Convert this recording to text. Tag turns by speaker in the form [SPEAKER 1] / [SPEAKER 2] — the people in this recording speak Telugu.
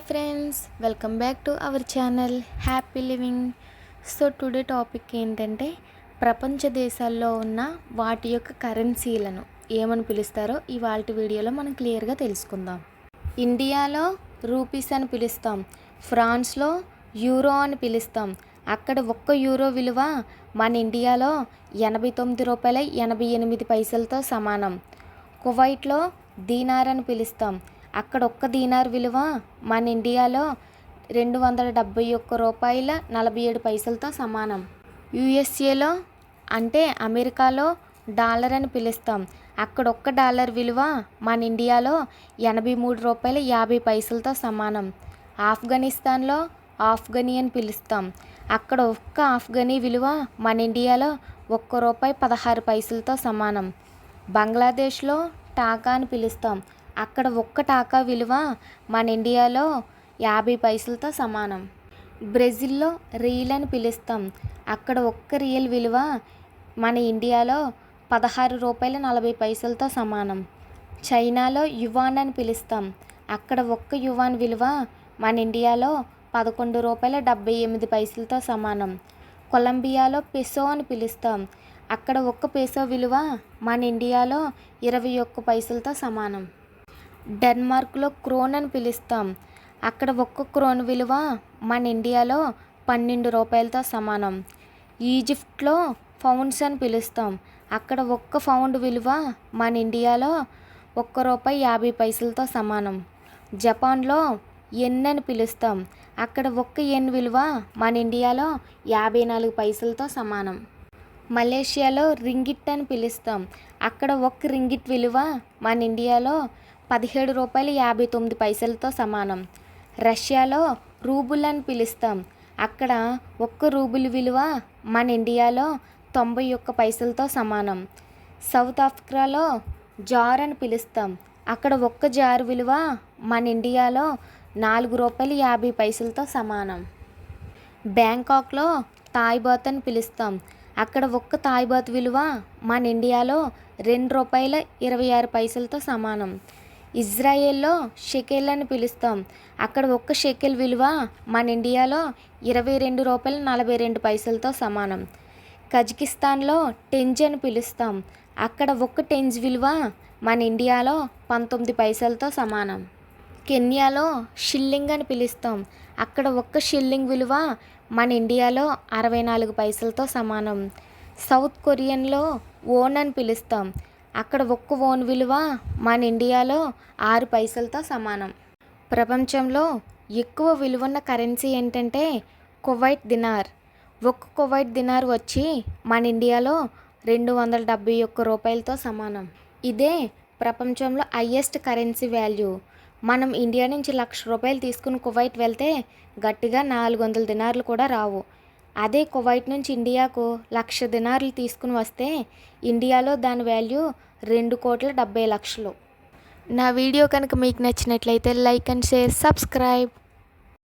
[SPEAKER 1] Friends, welcome back to our channel happy living. So today topic ఏంటంటే ప్రపంచ దేశాల్లో ఉన్న వాటి యొక్క కరెన్సీలను ఏమని పిలుస్తారో ఇవాళ వీడియోలో మనం క్లియర్గా తెలుసుకుందాం. ఇండియాలో రూపీస్ అని పిలుస్తాం, ఫ్రాన్స్లో యూరో అని పిలుస్తాం. అక్కడ ఒక్క యూరో విలువ మన ఇండియాలో 89 రూపాయల 88 పైసలతో సమానం. కువైట్లో దీనార్ అని పిలుస్తాం. అక్కడ ఒక్క దీనార్ విలువ మన ఇండియాలో 271 రూపాయల 47 పైసలతో సమానం. యుఎస్ఏలో అంటే అమెరికాలో డాలర్ అని పిలుస్తాం. అక్కడ ఒక్క డాలర్ విలువ మన ఇండియాలో 83 రూపాయల 50 పైసలతో సమానం. ఆఫ్ఘనిస్తాన్లో ఆఫ్ఘనీ అని పిలుస్తాం. అక్కడ ఒక్క ఆఫ్ఘనీ విలువ మన ఇండియాలో ₹1 16 పైసలతో సమానం. బంగ్లాదేశ్లో టాకా అని పిలుస్తాం. అక్కడ ఒక్క టాకా విలువ మన ఇండియాలో 50 పైసలతో సమానం. బ్రెజిల్లో రియల్ అని పిలుస్తాం. అక్కడ ఒక్క రియల్ విలువ మన ఇండియాలో ₹16.40 సమానం. చైనాలో యువాన్ అని పిలుస్తాం. అక్కడ ఒక్క యువాన్ విలువ మన ఇండియాలో ₹11.78 సమానం. కొలంబియాలో పెసో అని పిలుస్తాం. అక్కడ ఒక్క పెసో విలువ మన ఇండియాలో 21 పైసలతో సమానం. డెన్మార్క్లో క్రోన్ అని పిలుస్తాం. అక్కడ ఒక్క క్రోన్ విలువ మన ఇండియాలో 12 రూపాయలతో సమానం. ఈజిప్ట్లో పౌండ్స్ అని పిలుస్తాం. అక్కడ ఒక్క పౌండ్ విలువ మన ఇండియాలో ₹1.50 సమానం. జపాన్లో యెన్ అని పిలుస్తాం. అక్కడ ఒక్క యెన్ విలువ మన ఇండియాలో 54 పైసలతో సమానం. మలేషియాలో రింగిట్ అని పిలుస్తాం. అక్కడ ఒక్క రింగిట్ విలువ మన ఇండియాలో ₹17.59 సమానం. రష్యాలో రూబుల్ అని పిలుస్తాం. అక్కడ ఒక్క రూబుల్ విలువ మన ఇండియాలో 91 పైసలతో సమానం. సౌత్ ఆఫ్రికాలో జార్ అని పిలుస్తాం. అక్కడ ఒక్క జార్ విలువ మన ఇండియాలో ₹4.50 సమానం. బ్యాంకాక్లో థాయ్ బాత్ అని పిలుస్తాం. అక్కడ ఒక్క థాయ్ బాత్ విలువ మన ఇండియాలో ₹2.26 సమానం. ఇజ్రాయెల్లో షెకెల్ అని పిలుస్తాం. అక్కడ ఒక్క షెకెల్ విలువ మన ఇండియాలో ₹22.42 సమానం. కజకిస్తాన్లో టెంజ్ అని పిలుస్తాం. అక్కడ ఒక్క టెంజ్ విలువ మన ఇండియాలో 19 పైసలతో సమానం. కెన్యాలో షిల్లింగ్ అని పిలుస్తాం. అక్కడ ఒక్క షిల్లింగ్ విలువ మన ఇండియాలో 64 పైసలతో సమానం. సౌత్ కొరియాలో ఓన్ అని పిలుస్తాం. అక్కడ ఒక్క ఓన్ విలువ మన ఇండియాలో 6 పైసలతో సమానం. ప్రపంచంలో ఎక్కువ విలువన్న కరెన్సీ ఏంటంటే కువైట్ దినార్. ఒక్క కువైట్ దినార్ వచ్చి మన ఇండియాలో 271 రూపాయలతో సమానం. ఇదే ప్రపంచంలో హైయెస్ట్ కరెన్సీ వాల్యూ. మనం ఇండియా నుంచి ₹1,00,000 తీసుకుని కువైట్ వెళ్తే గట్టిగా 400 దినార్లు కూడా రావు. అదే కువైట్ నుంచి ఇండియాకు 1,00,000 దినార్లు తీసుకుని వస్తే ఇండియాలో దాని వాల్యూ ₹2,70,00,000. నా వీడియో కనుక మీకు నచ్చినట్లయితే లైక్ అండ్ షేర్, సబ్స్క్రైబ్.